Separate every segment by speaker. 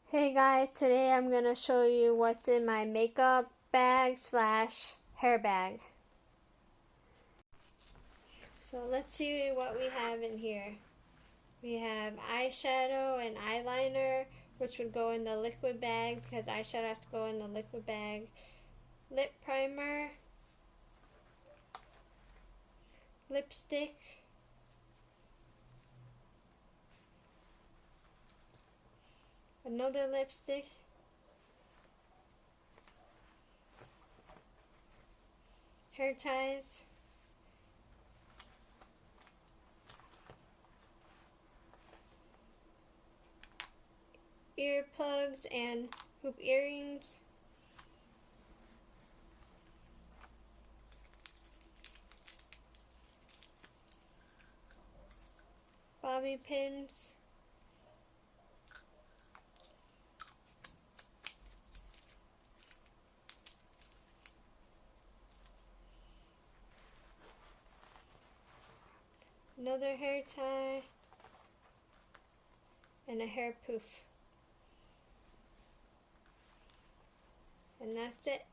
Speaker 1: Hey guys, today I'm going to show you what's in my makeup bag slash hair bag. So let's see what we have in here. We have eyeshadow and eyeliner, which would go in the liquid bag because eyeshadow has to go in the liquid bag. Lip primer, lipstick, another lipstick, hair ties, earplugs and hoop earrings, bobby pins, another hair tie, and a hair poof. And that's it.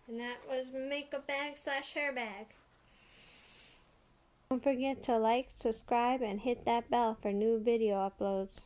Speaker 1: And that was makeup bag slash hair bag. Don't forget to like, subscribe, and hit that bell for new video uploads.